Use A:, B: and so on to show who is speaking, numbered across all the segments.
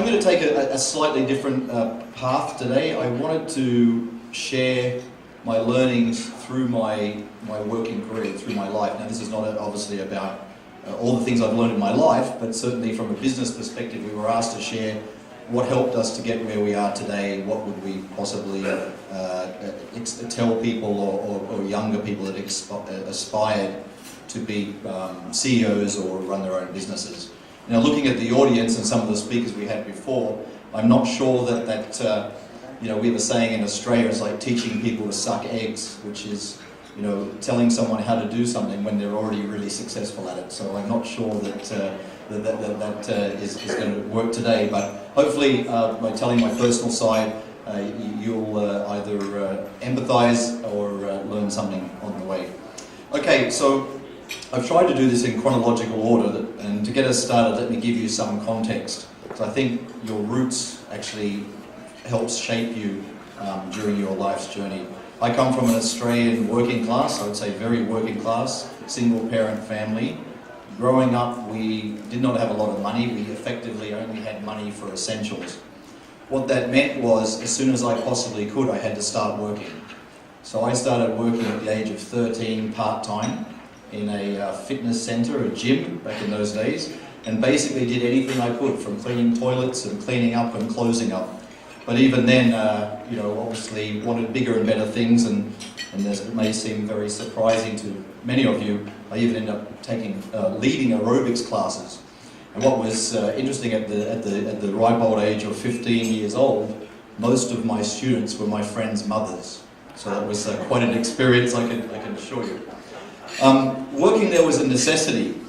A: going to take a slightly different path today. I wanted to share my learnings through my working career, through my life. Now, this is not obviously about all the things I've learned in my life, but certainly from a business perspective, we were asked to share what helped us to get where we are today. What would we possibly tell people or younger people that aspired to be CEOs or run their own businesses. Now, looking at the audience and some of the speakers we had before, I'm not sure that we have a saying in Australia, it's like teaching people to suck eggs, which is, telling someone how to do something when they're already really successful at it. So I'm not sure that is going to work today, but hopefully by telling my personal side, you'll either empathize or learn something on the way. Okay, so I've tried to do this in chronological order, and to get us started, let me give you some context. So I think your roots actually helps shape you during your life's journey. I come from an Australian working class, I would say very working class, single parent family. Growing up, we did not have a lot of money. We effectively only had money for essentials. What that meant was, as soon as I possibly could, I had to start working. So I started working at the age of 13 part-time in a fitness centre, a gym back in those days, and basically did anything I could, from cleaning toilets and cleaning up and closing up. But even then, obviously wanted bigger and better things, and as it may seem very surprising to many of you, I even ended up leading aerobics classes. And what was interesting at the ripe old age of 15 years old, most of my students were my friends' mothers. So that was quite an experience, I can assure you. Working there was a necessity.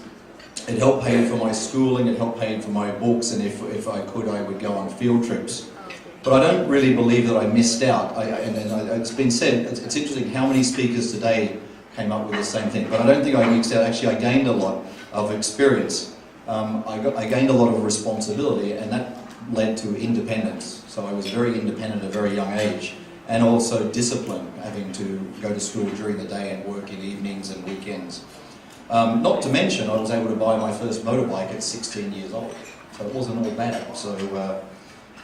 A: It helped pay for my schooling, it helped pay for my books, and if I could, I would go on field trips. But I don't really believe that I missed out. It's been said, it's interesting how many speakers today came up with the same thing, but I don't think I mixed out. Actually, I gained a lot of experience. I gained a lot of responsibility, and that led to independence. So I was very independent at a very young age, and also discipline, having to go to school during the day and work in evenings and weekends. Not to mention, I was able to buy my first motorbike at 16 years old, so it wasn't all bad. So,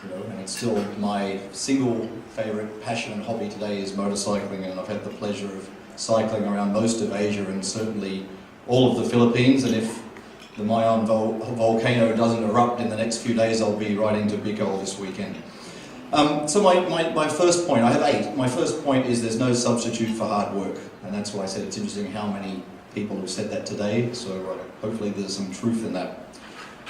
A: and it's still my single favourite passion and hobby today is motorcycling, and I've had the pleasure of cycling around most of Asia and certainly all of the Philippines, and if the Mayon volcano doesn't erupt in the next few days, I'll be riding to Bicol this weekend. So my first point, I have 8. My first point is there's no substitute for hard work, and that's why I said it's interesting how many people have said that today, so hopefully there's some truth in that.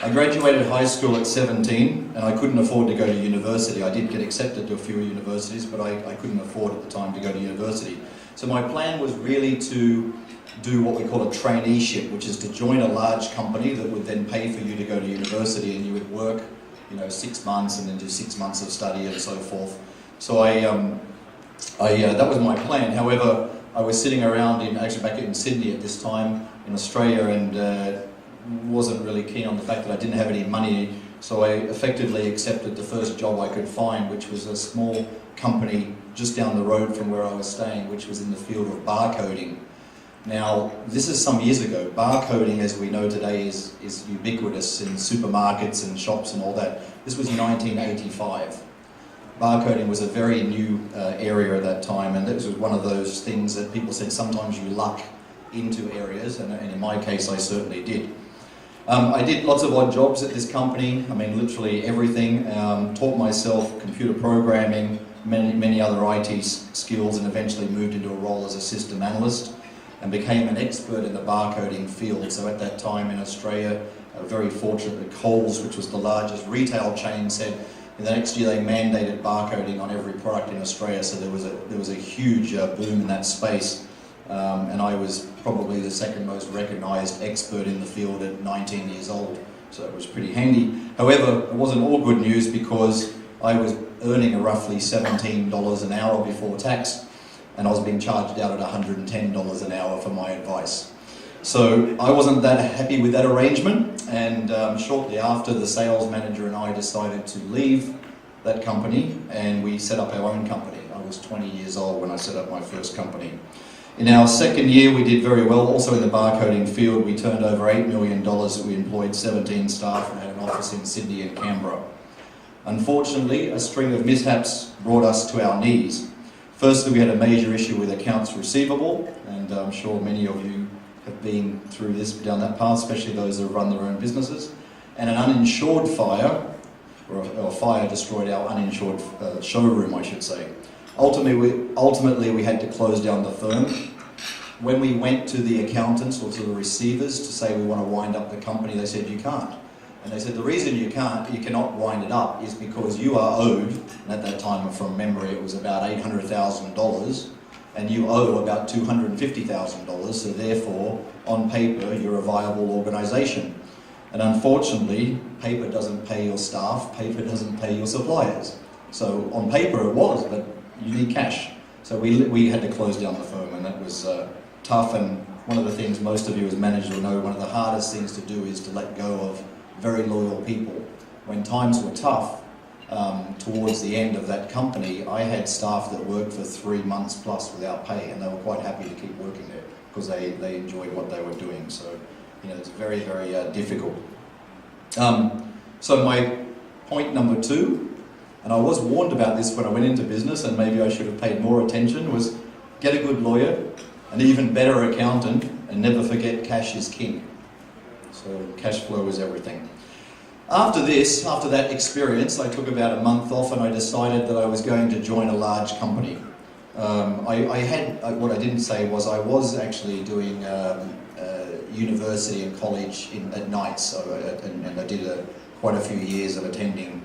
A: I graduated high school at 17, and I couldn't afford to go to university. I did get accepted to a few universities, but I couldn't afford at the time to go to university. So my plan was really to do what we call a traineeship, which is to join a large company that would then pay for you to go to university, and you would work 6 months and then do 6 months of study and so forth. So that was my plan. However, I was sitting around actually back in Sydney at this time in Australia, and wasn't really keen on the fact that I didn't have any money, so I effectively accepted the first job I could find, which was a small company just down the road from where I was staying, which was in the field of barcoding. Now, this is some years ago. Barcoding, as we know today, is ubiquitous in supermarkets and shops and all that. This was 1985. Barcoding was a very new area at that time, and this was one of those things that people said sometimes you luck into areas, and in my case I certainly did. I did lots of odd jobs at this company, literally everything. Taught myself computer programming, many other IT skills, and eventually moved into a role as a system analyst and became an expert in the barcoding field. So at that time in Australia, very fortunate that Coles, which was the largest retail chain, said in the next year they mandated barcoding on every product in Australia, so there was a huge boom in that space. And I was probably the second most recognised expert in the field at 19 years old, so it was pretty handy. However, it wasn't all good news, because I was earning roughly $17 an hour before tax, and I was being charged out at $110 an hour for my advice. So I wasn't that happy with that arrangement, and shortly after, the sales manager and I decided to leave that company, and we set up our own company. I was 20 years old when I set up my first company. In our second year, we did very well. Also in the barcoding field, we turned over $8 million. We employed 17 staff and had an office in Sydney and Canberra. Unfortunately, a string of mishaps brought us to our knees. Firstly, we had a major issue with accounts receivable, and I'm sure many of you have been through this, down that path, especially those that run their own businesses. And an uninsured fire, or a fire destroyed our uninsured showroom, I should say. Ultimately, we had to close down the firm. When we went to the accountants or to the receivers to say we want to wind up the company, they said you can't. And they said the reason you cannot wind it up is because you are owed, and at that time from memory it was about $800,000, and you owe about $250,000, so therefore on paper you're a viable organisation. And unfortunately, paper doesn't pay your staff, paper doesn't pay your suppliers. So on paper it was, but you need cash. So we had to close down the firm, and that was tough. And one of the things most of you as managers will know, one of the hardest things to do is to let go of very loyal people. When times were tough, towards the end of that company, I had staff that worked for 3 months plus without pay, and they were quite happy to keep working there because they enjoyed what they were doing. So, you know, it's very, very difficult. So my point number 2, and I was warned about this when I went into business, and maybe I should have paid more attention, was get a good lawyer, an even better accountant, and never forget cash is king. So cash flow is everything. After that experience, I took about a month off, and I decided that I was going to join a large company. What I didn't say was I was actually doing university and college at night, so and I did quite a few years of attending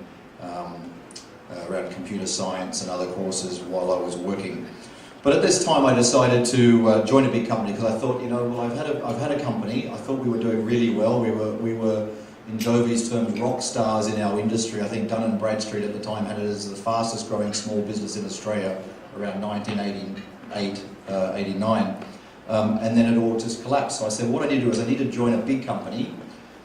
A: around computer science and other courses while I was working. But at this time I decided to join a big company because I thought, you know, well, I've had a company. I thought we were doing really well. We were in Jovi's terms rock stars in our industry. I think Dun & Bradstreet at the time had it as the fastest growing small business in Australia around 1988, 89. And then it all just collapsed. So I said, what I need to do is I need to join a big company.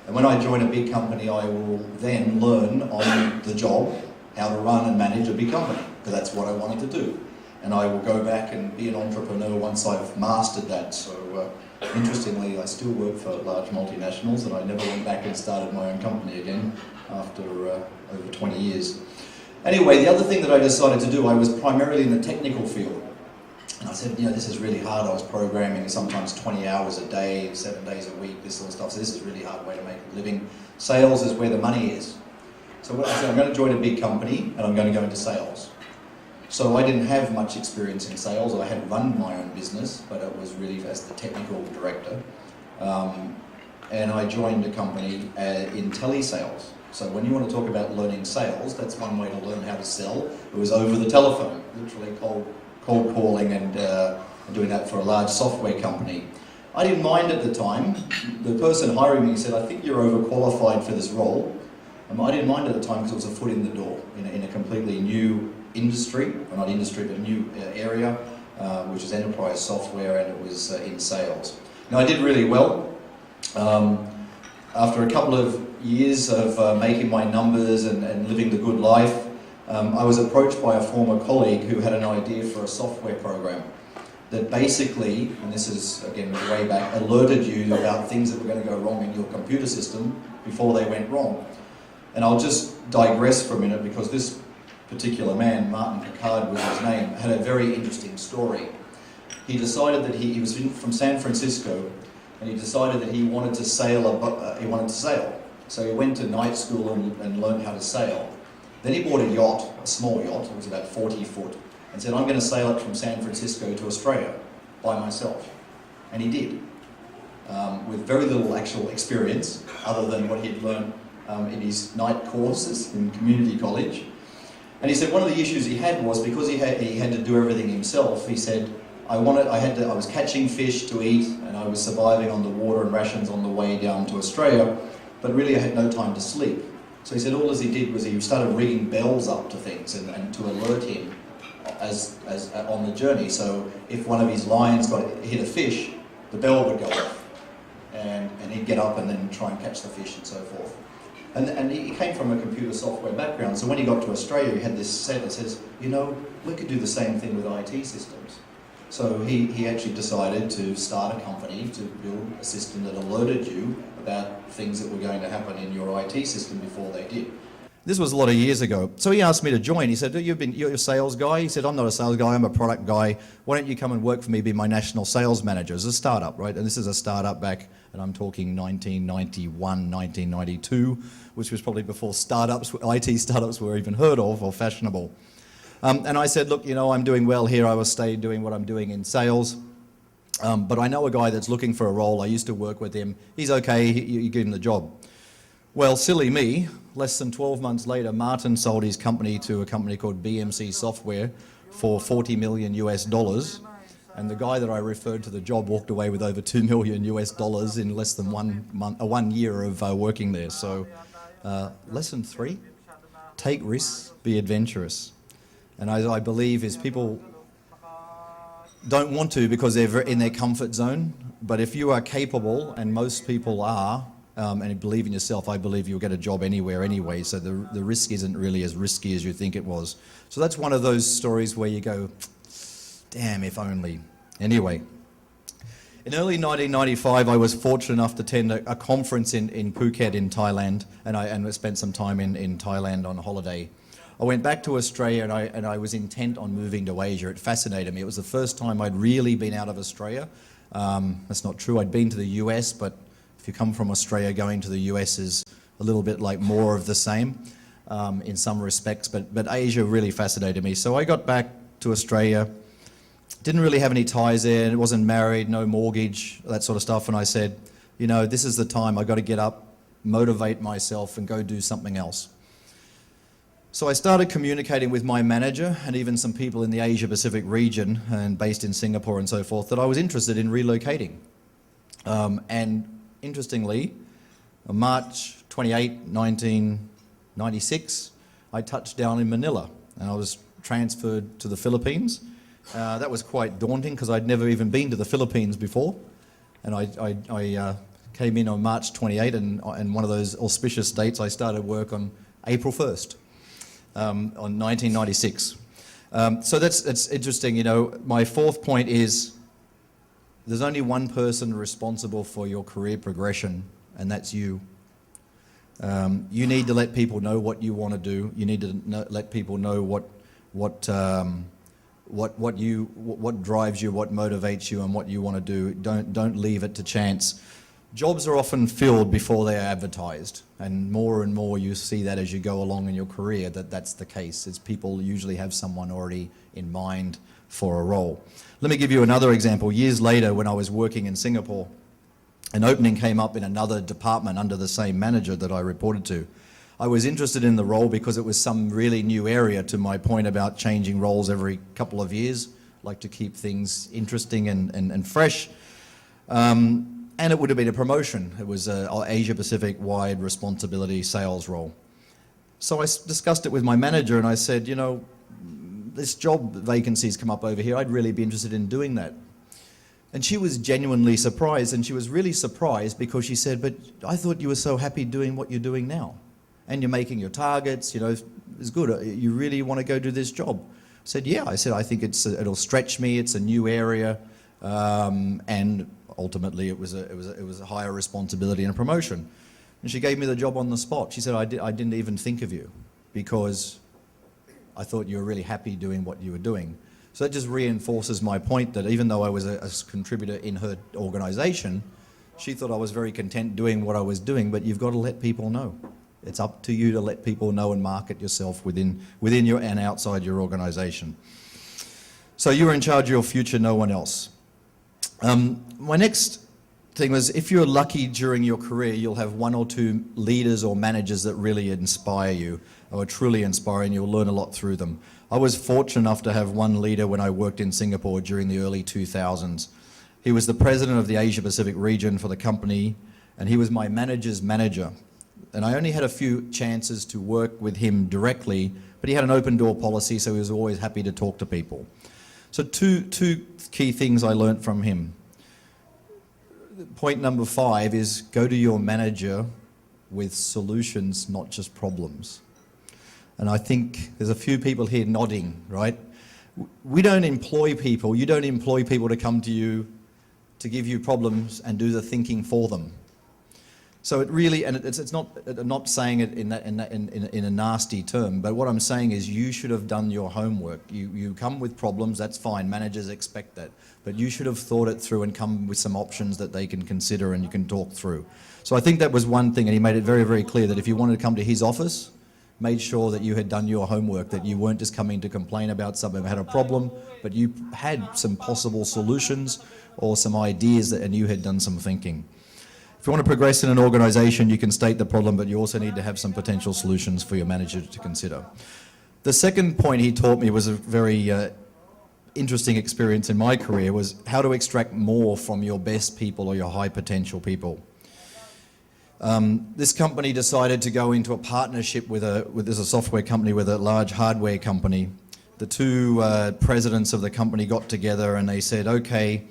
A: And when I join a big company, I will then learn on the job how to run and manage a big company, because that's what I wanted to do. And I will go back and be an entrepreneur once I've mastered that. So interestingly, I still work for large multinationals, and I never went back and started my own company again after over 20 years. Anyway, the other thing that I decided to do, I was primarily in the technical field. And I said, you know, this is really hard. I was programming sometimes 20 hours a day, 7 days a week, this sort of stuff. So this is a really hard way to make a living. Sales is where the money is. So what I said, I'm going to join a big company, and I'm going to go into sales. So I didn't have much experience in sales. I had run my own business, but it was really as the technical director. And I joined a company in telesales. So when you want to talk about learning sales, that's one way to learn how to sell. It was over the telephone, literally cold calling and doing that for a large software company. I didn't mind at the time. The person hiring me said, I think you're overqualified for this role. I didn't mind at the time because it was a foot in the door in a completely new industry, or not industry, but a new area, which is enterprise software, and it was in sales. Now, I did really well. After a couple of years of making my numbers and living the good life, I was approached by a former colleague who had an idea for a software program that basically, and this is again way back, alerted you about things that were going to go wrong in your computer system before they went wrong. And I'll just digress for a minute, because this particular man, Martin Picard was his name, had a very interesting story. He decided that he was from San Francisco, and he decided that he wanted to sail. So he went to night school and learned how to sail. Then he bought a yacht, a small yacht, it was about 40 foot, and said, I'm going to sail it from San Francisco to Australia by myself. And he did, with very little actual experience, other than what he'd learned in his night courses in community college. And he said one of the issues he had was because he had to do everything himself. He said, I was catching fish to eat, and I was surviving on the water and rations on the way down to Australia, but really I had no time to sleep. So he said all he did was he started rigging bells up to things and to alert him as on the journey. So if one of his lines hit a fish, the bell would go off, and he'd get up and then try and catch the fish and so forth. And he came from a computer software background, so when he got to Australia, he had this set that says, you know, we could do the same thing with IT systems. So he actually decided to start a company to build a system that alerted you about things that were going to happen in your IT system before they did. This was a lot of years ago. So he asked me to join. He said, you're a sales guy? He said, I'm not a sales guy, I'm a product guy. Why don't you come and work for me, be my national sales manager? It's a startup, right? And this is a startup back, and I'm talking 1991, 1992, which was probably before startups, IT startups were even heard of or fashionable. And I said, look, I'm doing well here. I will stay doing what I'm doing in sales. But I know a guy that's looking for a role. I used to work with him. He's okay, you give him the job. Well, silly me, less than 12 months later, Martin sold his company to a company called BMC Software for $40 million US. And the guy that I referred to the job walked away with over $2 million US in less than 1 year of working there. So lesson 3, take risks, be adventurous. And I believe is people don't want to because they're in their comfort zone. But if you are capable, and most people are, and you believe in yourself, I believe you'll get a job anywhere anyway, so the risk isn't really as risky as you think it was. So that's one of those stories where you go, damn, if only. Anyway, in early 1995, I was fortunate enough to attend a conference in Phuket in Thailand, and I spent some time in Thailand on holiday. I went back to Australia and I was intent on moving to Asia. It fascinated me. It was the first time I'd really been out of Australia. That's not true. I'd been to the US, but if you come from Australia, going to the US is a little bit like more of the same in some respects, but Asia really fascinated me. So I got back to Australia, didn't really have any ties there, and wasn't married, no mortgage, that sort of stuff, and I said, this is the time, I've got to get up, motivate myself and go do something else. So I started communicating with my manager and even some people in the Asia Pacific region and based in Singapore and so forth that I was interested in relocating. And interestingly, on March 28, 1996, I touched down in Manila and I was transferred to the Philippines. That was quite daunting because I'd never even been to the Philippines before. And I came in on March 28 and one of those auspicious dates, I started work on April 1st. On 1996. So that's interesting. My fourth point is there's only one person responsible for your career progression, and that's you. You need to let people know what you want to do. You need to let people know what drives you, what motivates you, and what you want to do. Don't leave it to chance. Jobs are often filled before they are advertised, and more you see that as you go along in your career, that's the case. It's people usually have someone already in mind for a role. Let me give you another example. Years later, when I was working in Singapore, an opening came up in another department under the same manager that I reported to. I was interested in the role because it was some really new area, to my point about changing roles every couple of years. I like to keep things interesting and fresh. And it would have been a promotion. It was an Asia Pacific wide responsibility sales role. So I discussed it with my manager and I said, this job vacancy's come up over here. I'd really be interested in doing that. And she was genuinely surprised, and she was really surprised because she said, but I thought you were so happy doing what you're doing now. And you're making your targets, it's good. You really want to go do this job? I said, yeah. I said, I think it'll stretch me. It's a new area. And ultimately, it was a higher responsibility and a promotion. And she gave me the job on the spot. She said, I didn't even think of you because I thought you were really happy doing what you were doing. So that just reinforces my point that even though I was a contributor in her organisation, she thought I was very content doing what I was doing, but you've got to let people know. It's up to you to let people know and market yourself within your and outside your organisation. So you're in charge of your future, no one else. My next thing was, if you're lucky during your career, you'll have one or two leaders or managers that really inspire you, or truly inspire, and you'll learn a lot through them. I was fortunate enough to have one leader when I worked in Singapore during the early 2000s. He was the president of the Asia Pacific region for the company, and he was my manager's manager. And I only had a few chances to work with him directly, but he had an open door policy, so he was always happy to talk to people. So two key things I learned from him. Point number 5 is go to your manager with solutions, not just problems. And I think there's a few people here nodding, right? We don't employ people, you don't employ people to come to you to give you problems and do the thinking for them. So it really, and it's not, I'm not saying it in a nasty term, but what I'm saying is you should have done your homework. You come with problems, that's fine, managers expect that. But you should have thought it through and come with some options that they can consider and you can talk through. So I think that was one thing, and he made it very, very clear that if you wanted to come to his office, made sure that you had done your homework, that you weren't just coming to complain about something, had a problem, but you had some possible solutions or some ideas and you had done some thinking. If you want to progress in an organisation, you can state the problem, but you also need to have some potential solutions for your manager to consider. The second point he taught me was a very interesting experience in my career, was how to extract more from your best people or your high potential people. This company decided to go into a partnership with a software company with a large hardware company. The two presidents of the company got together and they said, okay,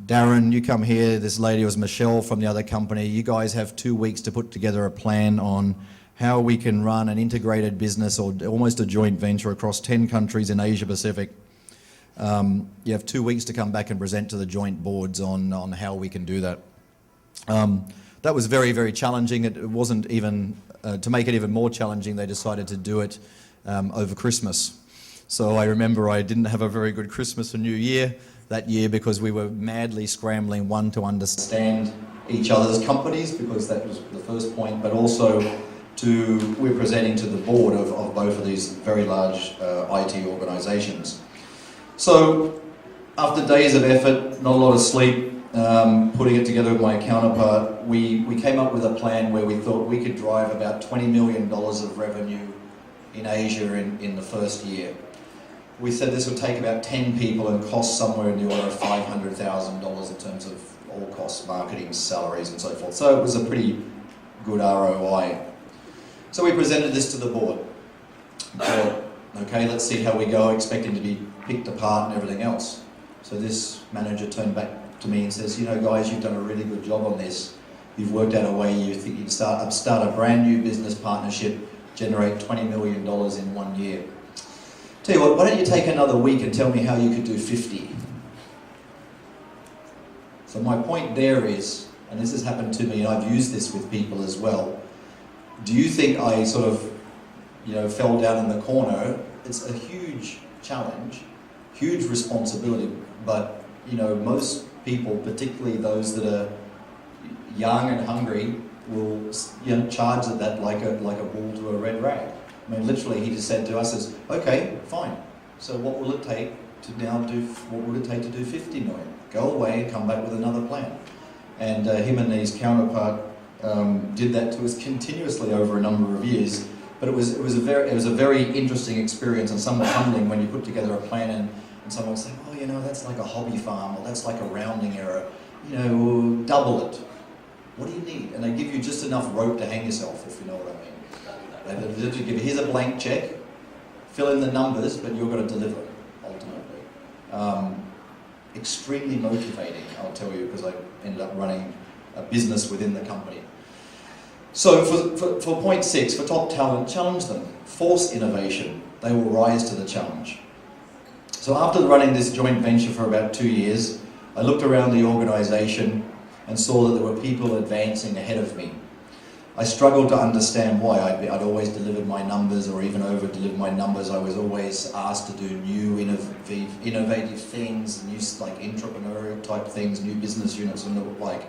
A: Darren, you come here. This lady was Michelle from the other company. You guys have 2 weeks to put together a plan on how we can run an integrated business or almost a joint venture across 10 countries in Asia Pacific. You have 2 weeks to come back and present to the joint boards on how we can do that. That was very, very challenging. It wasn't even, to make it even more challenging, they decided to do it over Christmas. So I remember I didn't have a very good Christmas and New Year that year because we were madly scrambling, one, to understand each other's companies, because that was the first point, but also we're presenting to the board of both of these very large IT organisations. So after days of effort, not a lot of sleep, putting it together with my counterpart, we came up with a plan where we thought we could drive about $20 million of revenue in Asia in the first year. We said this would take about 10 people and cost somewhere in the order of $500,000 in terms of all costs, marketing, salaries and so forth. So it was a pretty good ROI. So we presented this to the board. Thought, okay, let's see how we go, expecting to be picked apart and everything else. So this manager turned back to me and says, you know guys, you've done a really good job on this. You've worked out a way you think you can start a brand new business partnership, generate $20 million in 1 year. Tell you what, why don't you take another week and tell me how you could do 50? So my point there is, and this has happened to me and I've used this with people as well, do you think I sort of, fell down in the corner? It's a huge challenge, huge responsibility, but most people, particularly those that are young and hungry, will charge at that like a bull to a red rag. I mean, literally, he just said to us, okay, fine. So what will it take to do 50 million? Go away and come back with another plan. And him and his counterpart did that to us continuously over a number of years. But it was a very interesting experience and somewhat humbling when you put together a plan and someone saying, oh, that's like a hobby farm, or that's like a rounding error. Double it. What do you need? And they give you just enough rope to hang yourself, if you know what I mean. They literally give you, here's a blank check, fill in the numbers, but you're going to deliver, ultimately. Extremely motivating, I'll tell you, because I ended up running a business within the company. So for point 6, for top talent, challenge them. Force innovation. They will rise to the challenge. So after running this joint venture for about 2 years, I looked around the organisation and saw that there were people advancing ahead of me. I struggled to understand why. I'd always delivered my numbers or even over-delivered my numbers. I was always asked to do new innovative things, new like entrepreneurial type things, new business units and the like.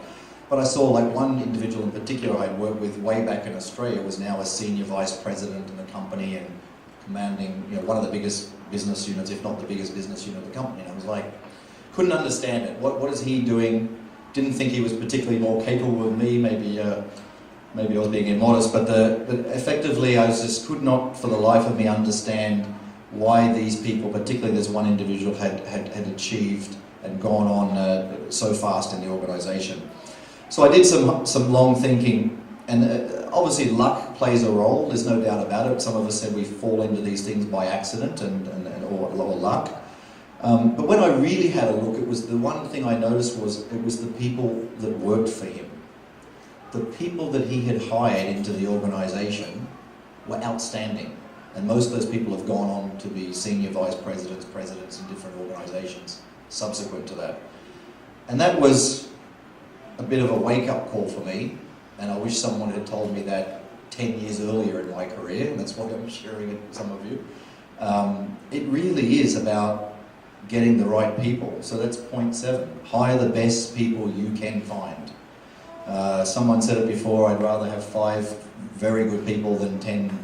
A: But I saw like one individual in particular I'd worked with way back in Australia was now a senior vice president in the company and commanding one of the biggest business units, if not the biggest business unit of the company. And I was like, couldn't understand it. What is he doing? Didn't think he was particularly more capable than me. Maybe I was being immodest, but effectively I just could not for the life of me understand why these people, particularly this one individual, had achieved and gone on so fast in the organisation. So I did some long thinking, and obviously luck plays a role, there's no doubt about it. Some of us said we fall into these things by accident or luck. But when I really had a look, the one thing I noticed was it was the people that worked for him. The people that he had hired into the organisation were outstanding. And most of those people have gone on to be senior vice presidents, presidents in different organisations subsequent to that. And that was a bit of a wake-up call for me, And I wish someone had told me that 10 years earlier in my career, and that's why I'm sharing it with some of you. It really is about getting the right people. So that's point 7. Hire the best people you can find. Someone said it before, I'd rather have 5 very good people than 10,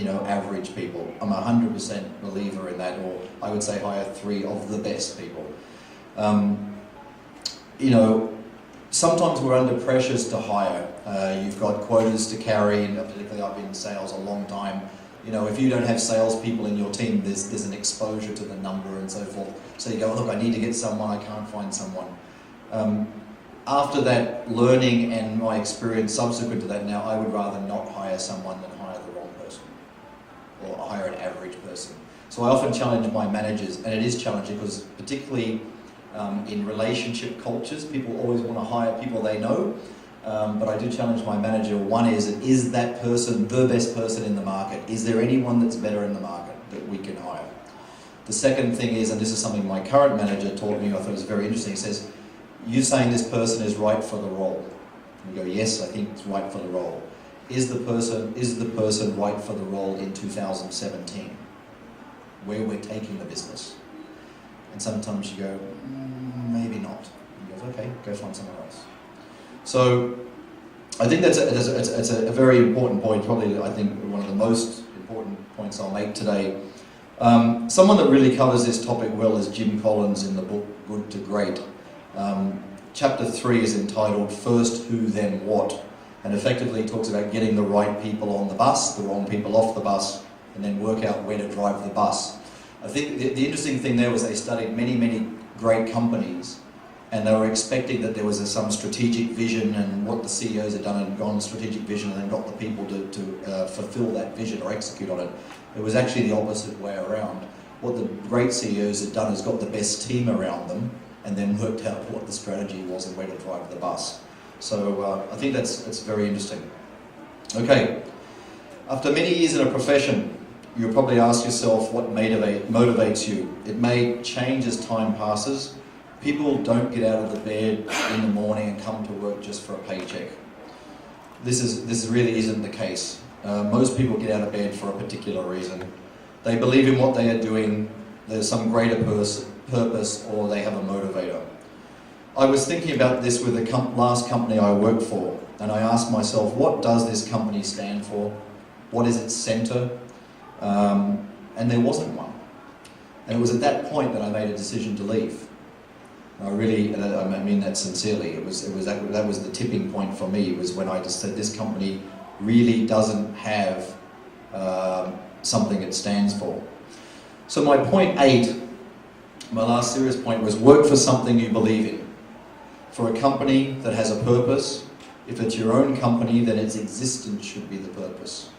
A: average people. I'm 100% believer in that, or I would say hire 3 of the best people. Sometimes we're under pressures to hire. You've got quotas to carry, and particularly I've been in sales a long time. If you don't have salespeople in your team, there's an exposure to the number and so forth. So you go, look, I need to get someone, I can't find someone. After that learning and my experience subsequent to that now, I would rather not hire someone than hire the wrong person, or hire an average person. So I often challenge my managers, and it is challenging because particularly in relationship cultures, people always want to hire people they know. But I do challenge my manager. One is that person the best person in the market? Is there anyone that's better in the market that we can hire? The second thing is, and this is something my current manager taught me, I thought it was very interesting, he says, you're saying this person is right for the role. And we go, yes, I think it's right for the role. Is the person right for the role in 2017, where we're taking the business? And sometimes you go, maybe not. And he goes, okay, go find someone else. So I think that's a very important point, probably I think one of the most important points I'll make today. Someone that really covers this topic well is Jim Collins in the book Good to Great. Chapter 3 is entitled First Who Then What, and effectively talks about getting the right people on the bus, the wrong people off the bus, and then work out where to drive the bus. I think the interesting thing there was they studied many great companies, and they were expecting that there was some strategic vision and what the CEOs had done and gone strategic vision and then got the people to fulfill that vision or execute on it. It was actually the opposite way around. What the great CEOs had done is got the best team around them and then worked out what the strategy was and where to drive the bus. So I think that's very interesting. Okay, after many years in a profession, you'll probably ask yourself what motivates you. It may change as time passes. People don't get out of the bed in the morning and come to work just for a paycheck. This really isn't the case. Most people get out of bed for a particular reason. They believe in what they are doing, there's some greater purpose, or they have a motivator. I was thinking about this with the last company I worked for, and I asked myself, what does this company stand for? What is its centre? And there wasn't one. And it was at that point that I made a decision to leave. I mean that sincerely. That was the tipping point for me. It was when I just said this company really doesn't have something it stands for. So my point 8, my last serious point, was work for something you believe in. For a company that has a purpose. If it's your own company, then its existence should be the purpose.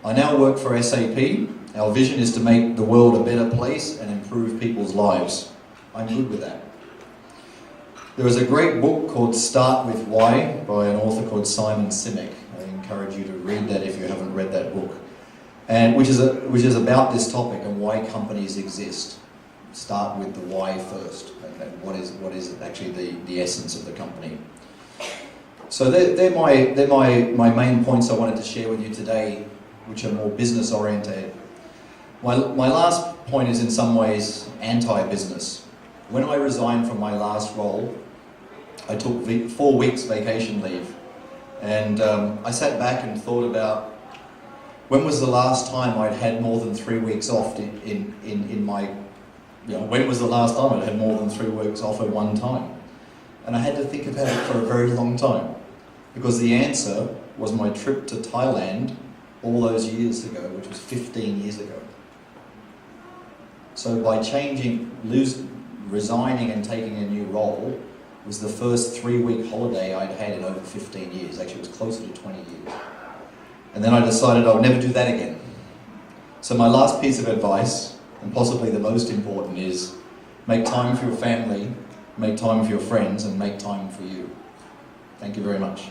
A: I now work for SAP. Our vision is to make the world a better place and improve people's lives. I'm good with that. There is a great book called Start With Why by an author called Simon Sinek. I encourage you to read that if you haven't read that book. And which is about this topic and why companies exist. Start with the why first, and what is actually the essence of the company. So they're my main points I wanted to share with you today, which are more business oriented. My last point is in some ways anti-business. When I resigned from my last role, I took 4 weeks vacation leave, and I sat back and thought about when was the last time I'd had more than 3 weeks off in my, when was the last time I'd had more than 3 weeks off at one time? And I had to think about it for a very long time, because the answer was my trip to Thailand all those years ago, which was 15 years ago. So by resigning and taking a new role was the first 3-week holiday I'd had in over 15 years. Actually, it was closer to 20 years. And then I decided I would never do that again. So my last piece of advice, and possibly the most important, is make time for your family, make time for your friends, and make time for you. Thank you very much.